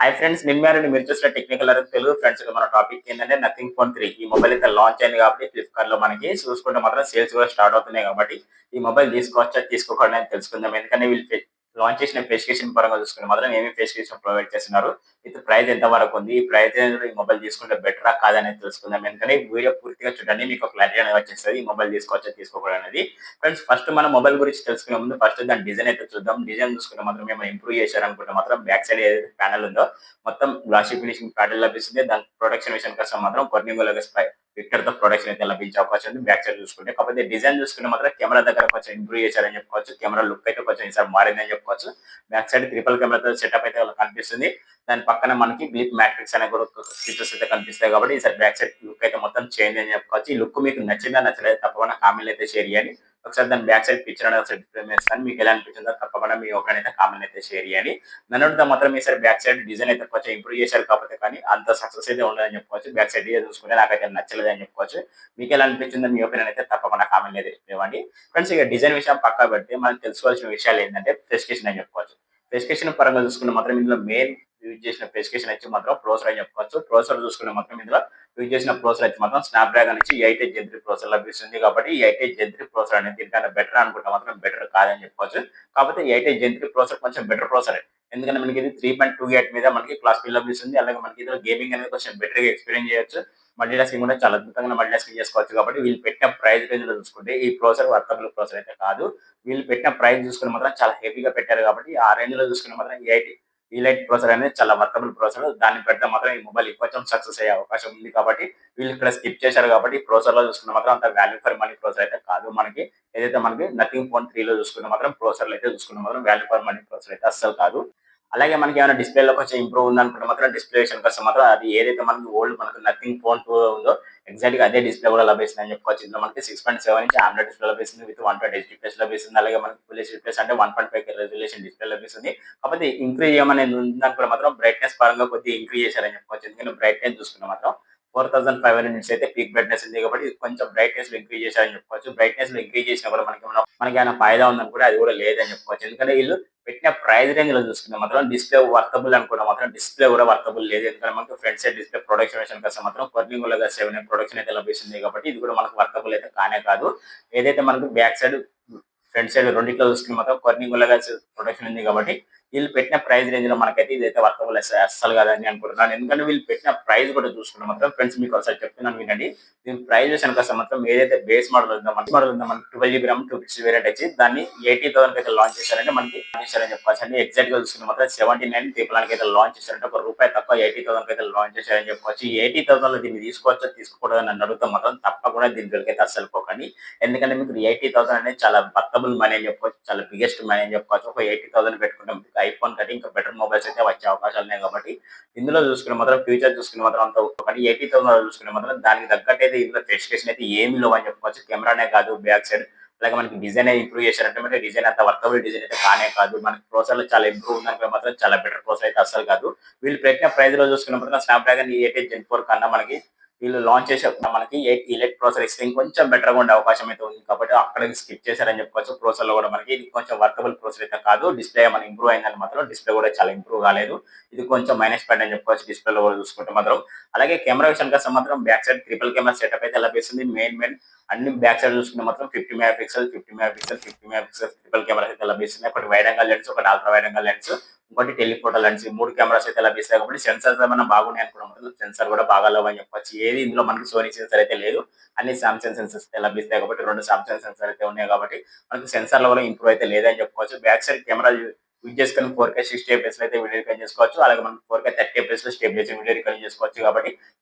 Hi friends, నేను మీరు చూసిన టెక్నికల్ తెలుగు ఫ్రెండ్స్. మన టాపిక్ ఏంటంటే నథింగ్ ఫోన్ 3. ఈ మొబైల్ అయితే లాంచ్ అయింది కాబట్టి ఫ్లిప్‌కార్ట్‌లో మనకి చూసుకుంటే మాత్రం సేల్స్ కూడా స్టార్ట్ అవుతున్నాయి కాబట్టి ఈ మొబైల్ తీసుకోవచ్చా తీసుకోకూడదా అని తెలుసుకుందాం. ఎందుకంటే వీళ్ళు లాంచ్ చేసిన స్పెసిఫికేషన్ పరంగా చూసుకుంటే మాత్రం ఏమేమి స్పెసిఫికేషన్ ప్రొవైడ్ చేస్తున్నారు, విత్ ప్రైస్ ఎంత వరకు ఉంది, ఈ ప్రైస్ రేంజ్‌లో ఈ మొబైల్ తీసుకుంటే బెటరా కాదా అనేది తెలుసుకుందాం. ఎందుకంటే ఈ వీడియో పూర్తిగా చూడండి, మీకు క్లారిటీ అనేది వచ్చేస్తది. ఈ మొబైల్ తీసుకోవచ్చా తీసుకోకూడదా అనేది. ఫ్రెండ్స్, ఫస్ట్ మనం మొబైల్ గురించి తెలుసుకునే ముందు ఫస్ట్ దాని డిజైన్ అయితే చూద్దాం. డిజైన్ చూసుకుంటే మాత్రం ఏమైనా ఇంప్రూవ్ చేశారనుకుంటే మాత్రం బ్యాక్ సైడ్ ఏదైతే ప్యానెల్ ఉందో మొత్తం గ్లాసీ ఫినిషింగ్ ప్యాటర్న్ లభిస్తుంది. దాని ప్రొడక్షన్ విషయానికి వస్తే మాత్రం కొన్నింగులుగా విక్టర్ తో ప్రొడక్షన్ అయితే లభించే అవకాశం ఉంది బ్యాక్ సైడ్ చూసుకుంటే. కాకపోతే డిజైన్ చూసుకుంటే మాత్రం కెమెరా దగ్గర కొంచెం ఇంప్రూవ్ చేశారని చెప్పుకోవచ్చు. కెమెరా లుక్ అయితే కొంచెం ఈసారి మారిందని చెప్పుకోవచ్చు. బ్యాక్ సైడ్ ట్రిపుల్ కెమెరాతో సెటప్ అయితే కనిపిస్తుంది. దాని పక్కన మనకి బ్లిప్ మ్యాట్రిక్స్ అనే కూడా ఫీచర్స్ అయితే కనిపిస్తాయి కాబట్టి ఈసారి బ్యాక్ సైడ్ లుక్ అయితే మొత్తం చేంజ్ అని చెప్పుకోవచ్చు. ఈ లుక్ మీకు నచ్చిందా నచ్చలేదు తప్పకుండా కామెంట్ అయితే షేర్ చేయండి. ఒకసారి దాని బ్యాక్ సైడ్ పిక్చర్ అనేది ఒకసారి డిస్ప్లే చేస్తాను. మీకు ఎలా అనిపించిందో తప్పకుండా మీ ఒపీనియన్ అయితే కామెంట్ అయితే షేర్ చేయండి. నన్ను మాత్రం ఈసారి బ్యాక్ సైడ్ డిజైన్ అయితే కొంచెం ఇంప్రూవ్ చేశారు కాకపోతే కానీ అంత సక్సెస్ అయితే ఉండదని చెప్పుకోవచ్చు. బ్యాక్ సైడ్ డిజైన్ చూసుకుంటే నాకైతే నచ్చలేదు అని చెప్పుకోవచ్చు. మీకు ఎలా అనిపించిందో మీ ఒపీనియన్ అయితే తప్పకుండా కామెంట్ అయితే ఇవ్వండి. ఫ్రెండ్స్, ఇక డిజైన్ విషయం పక్కా పెడితే మనం తెలుసుకోవాల్సిన విషయాలు ఏంటంటే స్పెసిఫికేషన్ అని చెప్పుకోవచ్చు. స్పెసిఫికేషన్ పరంగా చూసుకుంటే మాత్రం ఇందులో మెయిన్ యూజ్ చేసిన స్పెసిఫికేషన్ వచ్చి మాత్రం ప్రాసెసర్ అని చెప్పుకోవచ్చు. ప్రాసెసర్ చూసుకుంటే మాత్రం ఇందులో యూజ్ చేసిన ప్రాసెసర్ వచ్చి మాత్రం స్నాప్‌డ్రాగన్ నుంచి 8 Gen 3 ప్రాసెసర్ లభిస్తుంది కాబట్టి ఈ 8 Gen 3 ప్రాసెసర్ అనేది దీనికన్నా బెటర్ అనుకుంటే మాత్రం బెటర్ కాదని చెప్పుకోవచ్చు. కాకపోతే 8 Gen 3 ప్రాసెసర్ కొంచెం బెటర్ ప్రాసెసర్. ఎందుకంటే మనకి ఇది 3.28 మీద మనకి క్లాక్ స్పీడ్ లభిస్తుంది. అలాగే మనకి ఇందులో గేమింగ్ అనేది కొంచెం బెటర్‌గా ఎక్స్‌పీరియన్స్ చేయొచ్చు. మల్టీ టాస్కింగ్ కూడా చాలా అద్భుతంగా మల్టీ టాస్కింగ్ చేసుకోవచ్చు కాబట్టి వీళ్ళు పెట్టిన ప్రైస్ రేంజ్‌లో చూసుకుంటే ఈ ప్రాసెసర్ వర్తబుల్ ప్రాసెసర్ అయితే కాదు. వీళ్ళు పెట్టిన ప్రైస్ చూసుకుంటే మాత్రం చాలా హెవీగా పెట్టారు కాబట్టి ఆ రేంజ్‌లో చూసుకుంటే మాత్రం ఈ లైట్ ప్రాసెసర్ అనేది చాలా వర్తబుల్ ప్రాసెసర్. దాన్ని పెడితే మాత్రం ఈ మొబైల్ ఇంకొంచెం సక్సెస్ అయ్యే అవకాశం ఉంది కాబట్టి వీళ్ళు ఇక్కడ స్కిప్ చేశారు కాబట్టి ఈ ప్రాసెసర్‌లో చూసుకుంటే మాత్రం అంత వాల్యూ ఫర్ మనీ ప్రాసెసర్ అయితే కాదు మనకి. ఏదైతే మనకి నథింగ్ ఫోన్ 3లో చూసుకుంటే మాత్రం ప్రాసెసర్‌లో అయితే చూసుకుంటే మాత్రం వాల్యూ ఫర్ మనీ ప్రాసెసర్ అయితే అస్సలు కాదు. అలాగే మనకి ఏమైనా డిస్‌ప్లేలో కొంచెం ఇంప్రూవ్ ఉందనుకుంటే మాత్రం డిస్‌ప్లే విషయానికి వస్తే మాత్రం అది ఏదైతే మనకి ఓల్డ్ మనకు నథింగ్ ఫోన్ 2 ఉందో ఎగ్జాక్ట్‌గా అదే డిస్‌ప్లే కూడా లభిస్తుందని చెప్పుకోవచ్చు. ఇందులో మనకి 6.7 ఇంచ్ AMOLED డిస్‌ప్లే లభిస్తుంది. విత్ 120 హెచ్‌డీ ప్లస్ లభిస్తుంది. అలాగే మనకి ఫుల్ హెచ్‌డీ ప్లస్ అంటే 1.5K రెజల్యూషన్ డిస్‌ప్లే లభిస్తుంది. కాకపోతే ఇంక్రీజ్ చేయమనేది ఉందనుకుంటే మాత్రం బ్రైట్‌నెస్ పరంగా కొద్దిగా ఇంక్రీజ్ చేశారని చెప్పుకోవచ్చు. ఎందుకంటే బ్రైట్‌నెస్ చూసుకుంటే మాత్రం 4500 నిట్స్ అయితే పీక్ బ్రైట్‌నెస్ ఉంది కాబట్టి కొంచెం బ్రైట్‌నెస్‌లో ఇంక్రీజ్ చేశారని చెప్పుకోవచ్చు. బ్రైట్‌నెస్‌లో ఇంక్రీజ్ చేసినా కూడా మనకేమైనా ఫాయిదా ఉందనుకుంటే అది కూడా లేదని చెప్పుకోవచ్చు. ఎందుకంటే వీళ్ళు పెట్టిన ప్రైస్ రేంజ్‌లో చూసుకుంటే మాత్రం డిస్‌ప్లే వర్తబుల్ అనుకుంటే మాత్రం డిస్‌ప్లే కూడా వర్తబుల్ లేదు. ఎందుకంటే మనకు ఫ్రంట్ సైడ్ డిస్‌ప్లే ప్రొడక్షన్ విషయానికి వస్తే మాత్రం కొర్నింగ్‌లో 7 ప్రొడక్షన్ అయితే లభిస్తుంది కాబట్టి ఇది కూడా మనకు వర్తబుల్ అయితే కానే కాదు. ఏదైతే మనకు బ్యాక్ సైడ్, ఫ్రంట్ సైడ్ రెండిట్లో చూసుకుంటే మాత్రం కొర్నింగ్‌లో ప్రొడక్షన్ ఉంది కాబట్టి వీళ్ళు పెట్టిన ప్రైస్ రేంజ్‌లో మనకైతే ఇదైతే వర్కబుల్ అస్సలు కాదని అనుకుంటున్నాను. ఎందుకంటే వీళ్ళు పెట్టిన ప్రైస్ కూడా చూసుకుంటే మాత్రం ఫ్రెండ్స్ మీకు ఒకసారి చెప్తున్నాను వినండి. దీని ప్రైస్ విషయానికి వస్తే మాత్రం ఏదైతే బేస్ మోడల్ ఉందో మనకి 12 జీబీ ర్యామ్ 256 వేరియంట్ వచ్చి దాన్ని 80,000 అయితే లాంచ్ చేశారంటే మనకి లాంచ్ చేశారని చెప్పుకోవచ్చు అండి. ఎగ్జాక్ట్‌గా చూసుకుంటే మాత్రం 79 అయితే లాంచ్ చేశారంటే ఒక రూపాయి తక్కువ 80,000 అయితే లాంచ్ చేశారని చెప్పుకోవచ్చు. ఈ 80,000లో దీన్ని తీసుకోవచ్చా తీసుకోకూడదా అని నన్ను అడిగితే మాత్రం తప్పకుండా దీని జోలికైతే అస్సలు పోకండి. ఎందుకంటే మీకు 80,000 అనేది చాలా వర్తబుల్ మనీ అని చెప్పుకోవచ్చు. చాలా బిగ్గెస్ట్ మనీ అని చెప్పుకోవచ్చు. ఒక 80,000 పెట్టుకుంటే మీకు ఐఫోన్ కంటే ఇంకా బెటర్ మొబైల్స్ అయితే వచ్చే అవకాశాలు ఉన్నాయి కాబట్టి ఇందులో చూసుకుని మాత్రం ఫ్యూచర్ చూసుకుని మాత్రం అంత కానీ 80,000 చూసుకుని మాత్రం దానికి తగ్గట్టయితే ఇందులో స్పెసిఫికేషన్ అయితే ఏమి లేవు అని చెప్పుకోవచ్చు. కెమెరానే కాదు, బ్యాక్ సైడ్ అలాగే మనకి డిజైన్ ఇంప్రూవ్ చేశారంటే మరి డిజైన్ అంత వర్తబుల్ డిజైన్ అయితే కానే కాదు. మనకి ప్రాసెసర్‌లో చాలా ఇంప్రూవ్ ఉందంటే మాత్రం చాలా బెటర్ ప్రాసెసర్ అయితే అస్సలు కాదు. వీళ్ళు పెట్టిన ప్రైస్‌లో చూసుకున్న మాత్రం స్నాప్‌డ్రాగన్ 8 Gen 4 కన్నా మనకి వీళ్ళు లాంచ్ చేసేప్పుడు మనకి 8 ఈలైట్ ప్రాసెసర్ ఇస్తే ఇంకొంచెం బెటర్‌గా ఉండే అవకాశం అయితే ఉంది కాబట్టి అక్కడికి స్కిప్ చేశారని చెప్పుకోవచ్చు. ప్రాసెసర్‌లో కూడా మనకి ఇది కొంచెం వర్కబుల్ ప్రాసెసర్ అయితే కాదు. డిస్‌ప్లే ఏమైనా ఇంప్రూవ్ అయిందని మాత్రం డిస్‌ప్లే కూడా చాలా ఇంప్రూవ్ కాలేదు. ఇది కొంచెం మైనస్ పాయింట్ అని చెప్పుకోవచ్చు డిస్‌ప్లేలో కూడా చూసుకుంటే మాత్రం. అలాగే కెమెరా విషయానికి వస్తే మాత్రం back side triple camera setup అయితే లభిస్తుంది. మెయిన్ అన్ని బ్యాక్ సైడ్ చూసుకుంటే మాత్రం 50 mega pixel, 50 mega pixel, 50 mega pixel triple cameras అయితే లభిస్తుంది. ఒకటి వైడ్ యాంగిల్ లెన్స్, ఒకటి అల్ట్రా వైడ్ యాంగిల్ లెన్స్, ఇంకోటి టెలిఫోటో లెన్స్. ఈ 3 కెమెరాస్ అయితే లభిస్తాయి కాబట్టి సెన్సార్స్ ఏమైనా బాగున్నాయి అనుకున్నప్పుడు సెన్సార్ కూడా బాగా లేవు అని చెప్పొచ్చు. ఏది ఇందులో మనకి సోనీ సెన్సార్ అయితే లేదు. అన్ని సామ్సంగ్ సెన్సార్స్ అయితే లభిస్తాయి కాబట్టి 2 సామ్సంగ్ సెన్సార్ అయితే ఉన్నాయి కాబట్టి మనకి సెన్సార్‌లో కూడా ఇంప్రూవ్ అయితే లేదని చెప్పుకోవచ్చు. బ్యాక్ సైడ్ కెమెరా యూజ్ చేసుకొని 4K 60 ఎఫ్‌పిఎస్‌లో అయితే వీడియో రికార్డ్ చేసుకోవచ్చు. అలాగే మనం 4K 30 ఎఫ్‌పిఎస్‌లో స్టెబిలైజర్ వీడియో రికార్డ్ చేసుకోవచ్చు కాబట్టి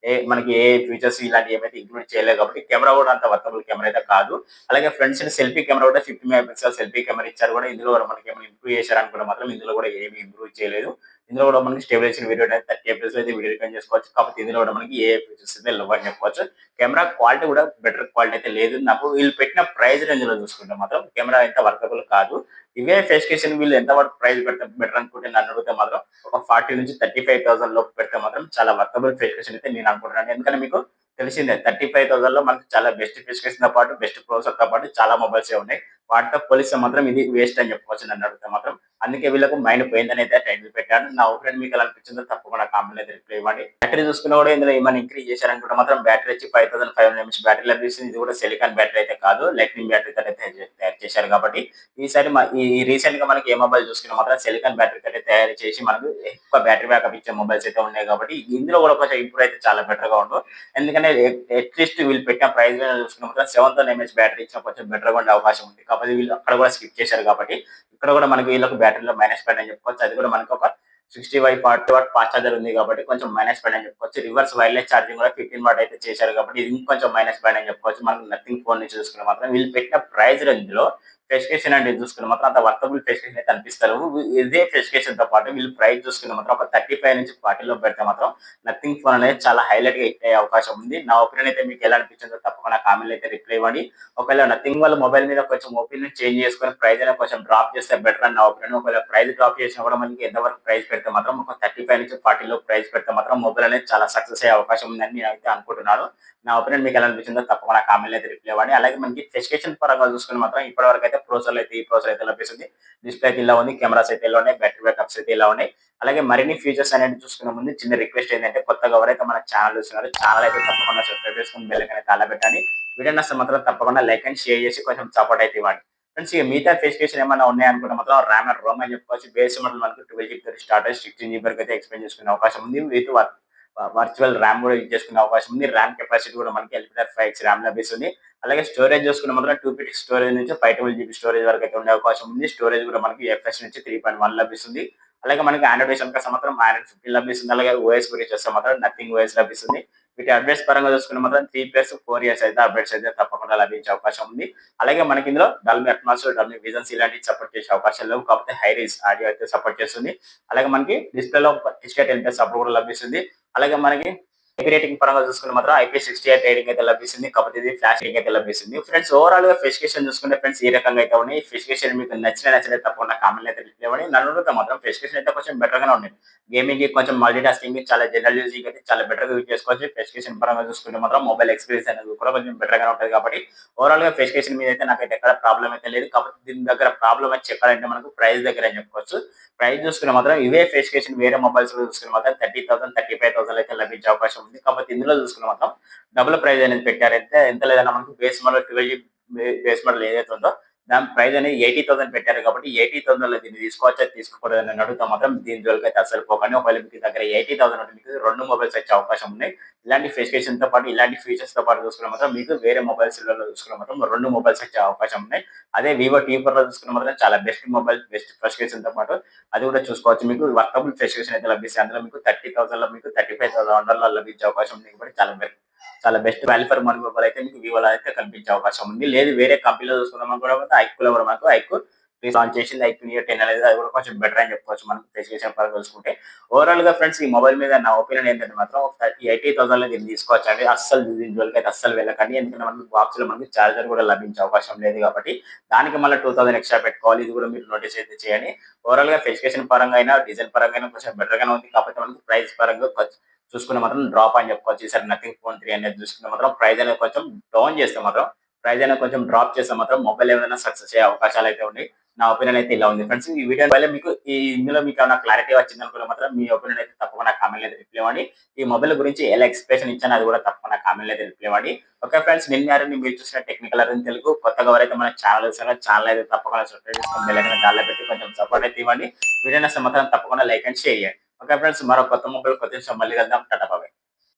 మనకి ఏ ఫీచర్స్ ఇలాంటివి ఏమైతే ఇంక్లూడ్ చేయలేదు కాబట్టి కెమెరా కూడా అంత వర్తబుల్ కెమెరా అయితే కాదు. అలాగే ఫ్రంట్ సైడ్ సెల్ఫీ కెమెరా కూడా 50 మెగా పిక్సెల్ సెల్ఫీ కెమెరా ఇచ్చారు కూడా ఇందులో కూడా మనకి ఏమైనా ఇంప్రూవ్ చేశారనుకుంటే మాత్రం ఇందులో కూడా ఏమి ఇంప్రూవ్ చేయలేదు. ఇందులో కూడా మనకి స్టెబిలైజేషన్ వీడియో అనేది 30 ఎఫ్‌పిఎస్‌లో అయితే వీడియో రికార్డ్ చేసుకోవచ్చు. కాకపోతే ఇందులో కూడా మనకి ఏ ఫీచర్స్ అయితే లేవని చెప్పుకోవచ్చు. కెమెరా క్వాలిటీ కూడా బెటర్ క్వాలిటీ అయితే లేదు. నాకు వీళ్ళు పెట్టిన ప్రైస్ రేంజ్‌లో చూసుకుంటే మాత్రం కెమెరా అయితే వర్కబుల్ కాదు. ఇవే స్పెసిఫికేషన్ వీళ్ళు ఎంత వరకు ప్రైస్ పెడితే బెటర్ అనుకుంటే నన్ను అడిగితే మాత్రం ఒక 40 నుంచి 35,000 లోపు పెడితే మాత్రం చాలా వర్కబుల్ స్పెసిఫికేషన్ అయితే నేను అనుకుంటున్నాను. ఎందుకంటే మీకు తెలిసిందే 35,000లో మనకి చాలా బెస్ట్ స్పెసిఫికేషన్‌తో పాటు బెస్ట్ ప్రాసెసర్‌తో పాటు చాలా మొబైల్సే ఉన్నాయి. వాటితో పోలిస్తే మాత్రం ఇది వేస్ట్ అని చెప్పుకోవచ్చు నన్ను అడిగితే మాత్రం. అందుకే వీళ్ళకు మైండ్ పోయిందని అయితే టైటిల్ పెట్టాను. నా ఒపీనియన్ మీకు ఎలా అనిపించిందో తప్పకుండా కామెంట్ అయితే రిప్లై ఇవ్వండి. బ్యాటరీ చూసుకున్నా కూడా ఇందులో ఏమైనా ఇంక్రీజ్ చేశారనుకుంటే మాత్రం బ్యాటరీ వచ్చి 5500 ఎంహెచ్ బ్యాటరీ లభిస్తుంది. ఇది కూడా సిలికాన్ బ్యాటరీ అయితే కాదు, లైట్నింగ్ బ్యాటరీ అయితే తయారు చేశారు కాబట్టి ఈసారి ఈ రీసెంట్ గా మనకి ఏ మొబైల్ చూసుకున్నా మాత్రం సిలికాన్ బ్యాటరీ అయితే తయారు చేసి మనకు ఎక్కువ బ్యాటరీ బ్యాకప్ ఇచ్చే మొబైల్స్ అయితే ఉన్నాయి కాబట్టి ఇందులో కూడా కొంచెం ఇంప్రూవ్ అయితే చాలా బెటర్ గా ఉండు. ఎందుకంటే అట్లీస్ట్ వీళ్ళు పెట్టిన ప్రైస్ చూసుకున్న మాత్రం 7000 ఎంహెచ్ బ్యాటరీ ఇచ్చిన కొంచెం బెటర్ గా ఉండే అవకాశం ఉంది. కాకపోతే వీళ్ళు అక్కడ కూడా స్కిప్ చేశారు కాబట్టి ఇక్కడ కూడా మనకి వీళ్ళకి బ్యాటరీలో మైనస్ పాయింట్ అని చెప్పుకోవచ్చు. అది కూడా మనకి ఒక 60 వాట్ ఫాస్ట్ చార్జర్ ఉంది కాబట్టి కొంచెం మైనస్ పాయింట్ అని చెప్పుకోవచ్చు. రివర్స్ వైర్లెస్ ఛార్జింగ్ కూడా 15 వాట్ అయితే చేశారు కాబట్టి ఇది ఇంకొంచెం మైనస్ పాయింట్ అని చెప్పుకోవచ్చు. మనకి నథింగ్ ఫోన్ నుంచి చూసుకున్న మాత్రం వీళ్ళు పెట్టిన ప్రైస్ రేంజ్ లో స్పెసిఫికేషన్ అంటే చూసుకున్న మాత్రం అంత వర్తబుల్ స్పెసిఫికేషన్ అయితే అనిపిస్తారు. ఇదే స్పెసిఫికేషన్ తో పాటు వీళ్ళు ప్రైస్ చూసుకున్న మాత్రం ఒక 35 నుంచి 40 లో పెడితే మాత్రం నథింగ్ ఫోన్ అనేది చాలా హైలైట్ గా హిట్ అయ్యే అవకాశం ఉంది. నా ఒపీనియన్ అయితే మీకు ఎలా అనిపించిందో తప్పకుండా కామెంట్ అయితే రిప్లై ఇవ్వండి. ఒకవేళ నథింగ్ వాళ్ళ మొబైల్ మీద కొంచెం ఒపీనియన్ చేంజ్ చేసుకొని ప్రైస్ అనేది కొంచెం డ్రాప్ చేస్తే బెటర్ అని నా ఒపీనియన్. ఒకవేళ ప్రైస్ డ్రాప్ చేసినా కూడా మనకి ఎంతవరకు ప్రైస్ పెడితే మాత్రం ఒక 35 నుంచి 40 లో ప్రైస్ పెడితే మాత్రం మొబైల్ అనేది చాలా సక్సెస్ అయ్యే అవకాశం ఉందని నేను అయితే అనుకుంటున్నాను. నా ఒపీనియన్ మీకు ఎలా అనిపించిందో తప్పకుండా కామెంట్ అయితే రిప్లై ఇవ్వండి. అలాగే మనకి స్పెసిఫికేషన్ పరంగా చూసుకుని మాత్రం ఇప్పటివరకు అయితే ఈ ప్రాసెసర్ అయితే లభిస్తుంది. డిస్ప్లే అయితే ఇలా ఉంది, కెమెరాస్ అయితే ఇలా ఉన్నాయి, బ్యాటరీ బ్యాకప్స్ అయితే ఇలా ఉన్నాయి. అలాగే మరిన్ని ఫీచర్స్ అనేది చూసుకునే ముందు చిన్న రిక్వెస్ట్ ఏంటంటే కొత్తగా ఎవరైతే మన ఛానల్ చూస్తున్నారో ఛానల్ అయితే తప్పకుండా సబ్స్క్రైబ్ చేసుకుని బెల్ ఐకాన్ అయితే అలా పెట్టండి. వీడియో నచ్చితే మాత్రం తప్పకుండా లైక్ అండ్ షేర్ చేసి కొంచెం సపోర్ట్ అయితే ఇవ్వండి. ఫ్రెండ్స్ ఇక మిగతా స్పెసిఫికేషన్ ఏమైనా ఉన్నాయనుకుంటే మాత్రం ర్యామ్ అండ్ రోమ్ అని చెప్పుకోవచ్చు. బేస్ మోడల్ మనకు 12 GB స్టార్ట్ అయ్యి 16 GB వరకు అయితే ఎక్స్పెండ్ చేసుకునే అవకాశం ఉంది. విత్ వర్చువల్ ర్యామ్ కూడా యూజ్ చేసుకునే అవకాశం ఉంది. ర్యామ్ కెపాసిటీ కూడా మనకి LPDDR5X ర్యామ్ లభిస్తుంది. అలాగే స్టోరేజ్ చూసుకున్న మాత్రం 2 స్టోరేజ్ నుంచి 512 GB స్టోరేజ్ వరకు అయితే ఉండే అవకాశం ఉంది. స్టోరేజ్ కూడా మనకి ఎఫ్ఎస్ నుంచి 3.1 లభిస్తుంది. అలాగే మనకి ఆండ్రాయిడ్ విషయానికి వస్తే మాత్రం ఆండ్రాయిడ్ 15 లభిస్తుంది. అలాగే ఓఎస్ గురించి వస్తే మాత్రం నథింగ్ ఓఎస్ లభిస్తుంది. వీటి అప్డేట్స్ పరంగా చూసుకున్న మాత్రం 3+4 ఇయర్స్ అయితే అప్డేట్స్ అయితే తప్పకుండా లభించే అవకాశం ఉంది. అలాగే మనకి ఇందులో డల్బీ అట్మాస్, డల్బీ విజన్స్ ఇలాంటివి సపోర్ట్ చేసే అవకాశం లేవు. కాకపోతే హై రేంజ్ ఆడియో అయితే సపోర్ట్ చేస్తుంది. అలాగే మనకి డిస్ప్లేలో HDR10+ సపోర్ట్ కూడా లభిస్తుంది. అలాగే మనకి రేటింగ్ పరంగా చూసుకుంటే మాత్రం IP68 రేటింగ్ అయితే లభిస్తుంది. కాకపోతే ఇది ఫ్లాష్ రేటింగ్ అయితే లభిస్తుంది. ఫ్రెండ్స్ ఓవరాల్ గా స్పెసిఫికేషన్ చూసుకుంటే ఫ్రెండ్స్ ఈ రకంగా అయితే ఉన్నాయి. స్పెసిఫికేషన్ మీకు నచ్చితే తప్పకుండా కామెంట్ అయితే రిప్లై ఇవ్వండి. నన్ను అడిగితే మాత్రం స్పెసిఫికేషన్ అయితే కొంచెం బెటర్ గానే ఉంది. గేమింగ్ కి కొంచెం మల్టీ టాస్కింగ్ చాలా జనరల్ యూజింగ్ అయితే చాలా బెటర్ గా యూజ్ చేసుకోవచ్చు. స్పెసిఫికేషన్ పరంగా చూసుకుంటే మాత్రం మొబైల్ ఎక్స్పీరియన్స్ అనేది కూడా కొంచెం బెటర్ గానే ఉంటుంది కాబట్టి ఓవరాల్ గా స్పెసిఫికేషన్ మీద అయితే నాకైతే ఎక్కడ ప్రాబ్లం అయితే లేదు. కాకపోతే దీని దగ్గర ప్రాబ్లం వచ్చి చెప్పాలంటే మనకు ప్రైస్ దగ్గర అని చెప్పుకోవచ్చు. ప్రైస్ చూసుకునే మాత్రం ఇవే స్పెసిఫికేషన్ వేరే మొబైల్స్ లో చూసుకునే మాత్రం 30,000 35,000 అయితే లభించే అవకాశం ఉంది. కాకపోతే ఇందులో చూసుకున్న మాత్రం డబుల్ ప్రైస్ అనేది పెట్టారైతే ఎంత లేదన్నా మనకు బేస్ మోడల్ 12 బేస్ మోడల్ ఏదైతే ఉందో దాని ప్రైస్ అనేది 80,000 పెట్టారు కాబట్టి 80,000 లో దీన్ని తీసుకోవచ్చా తీసుకోకూడదు అని అడుగుతా మాత్రం దీని జోలికి అయితే అసలు పోకండి. ఒకవేళ మీకు దగ్గర 80,000 ఉంటే మీకు 2 మొబైల్స్ వచ్చే అవకాశం ఉన్నాయి. ఇలాంటి స్పెసిఫికేషన్ తో పాటు ఇలాంటి ఫీచర్స్ తో పాటు చూసుకున్న మాత్రం మీకు వేరే మొబైల్స్ లో చూసుకున్న మాత్రం 2 మొబైల్స్ వచ్చే అవకాశం ఉన్నాయి. అదే వివో T4 లో చూసుకున్న మాత్రం చాలా బెస్ట్ మొబైల్, బెస్ట్ స్పెసిఫికేషన్ తో పాటు అది కూడా చూసుకోవచ్చు. మీకు వర్కబుల్ స్పెసిఫికేషన్ అయితే లభిస్తాయి. అందులో మీకు 30,000 లో మీకు 35,000 లో లభించే అవకాశం ఉంది కాబట్టి చాలా best value for money mobile అయితే మీకు వివోలో అయితే కనిపించే అవకాశం ఉంది. లేదు వేరే కంపెనీలో చూసుకుందాం కూడా ఐక్యూలో కూడా మనకు ఐక్యూ లాంచ్ చేసింది. ఐక్యూ నియో 10 అనేది అది కూడా కొంచెం బెటర్ అని చెప్పుకోవచ్చు మనం స్పెసిఫికేషన్ పరంగా చూసుకుంటే. ఓవరాల్ గా ఫ్రెండ్స్ ఈ మొబైల్ మీద నా ఒపీనియన్ ఏంటంటే మాత్రం 80,000 లో దీన్ని తీసుకోవచ్చు అండి. అస్సలు దీని జోలికి అయితే అస్సలు వెళ్ళకండి. ఎందుకంటే మనకి బాక్స్ లో మనకి చార్జర్ కూడా లభించే అవకాశం లేదు కాబట్టి దానికి మళ్ళీ 2,000 ఎక్స్ట్రా పెట్టుకోవాలి. ఇది కూడా మీరు నోటీస్ అయితే చేయండి. ఓవరాల్ గా స్పెసిఫికేషన్ పరంగా అయినా డిజైన్ పరంగా అయినా కొంచెం బెటర్ గానే ఉంది. కాకపోతే మనకి ప్రైస్ పరంగా చూసుకున్న మాత్రం డ్రాప్ అని చెప్పుకోవచ్చు. ఈసారి నథింగ్ ఫోన్ 3 అనేది చూసుకున్న మాత్రం ప్రైస్ అనేది కొంచెం డౌన్ చేస్తే మాత్రం ప్రైస్ అనేది కొంచెం డ్రాప్ చేస్తే మాత్రం మొబైల్ ఏమైనా సక్సెస్ అయ్యే అవకాశాలు అయితే ఉన్నాయి. నా ఒపీనియన్ అయితే ఇలా ఉంది ఫ్రెండ్స్. ఈ వీడియో వల్ల మీకు ఇందులో మీకు ఏమైనా క్లారిటీ వచ్చింది అనుకుంటే మాత్రం మీ ఒపీనియన్ అయితే తప్పకుండా కామెంట్ అయితే రిప్లై ఇవ్వండి. ఈ మొబైల్ గురించి ఎలా ఎక్స్ప్రెషన్ ఇచ్చాను అది కూడా తప్పకుండా కామెంట్ అయితే రిప్లై ఇవ్వండి. ఓకే ఫ్రెండ్స్, నిన్న మీరు చూసిన టెక్నికల్ అరవింద్ తెలుగు కొత్తగా ఎవరైతే మన ఛానల్ అయితే తప్పకుండా సబ్స్క్రైబ్ చేసుకొని బెల్ ఐకాన్ దానిలో పెట్టి కొంచెం సపోర్ట్ అయితే ఇవ్వండి. వీడియో నచ్చితే మాత్రం తప్పకుండా లైక్ అండ్ షేర్ చేయండి. ఓకే ఫ్రెండ్స్, మరో కొత్త మొబైల్ కొత్త విషయం మళ్ళీ కలుద్దాం. టాటా.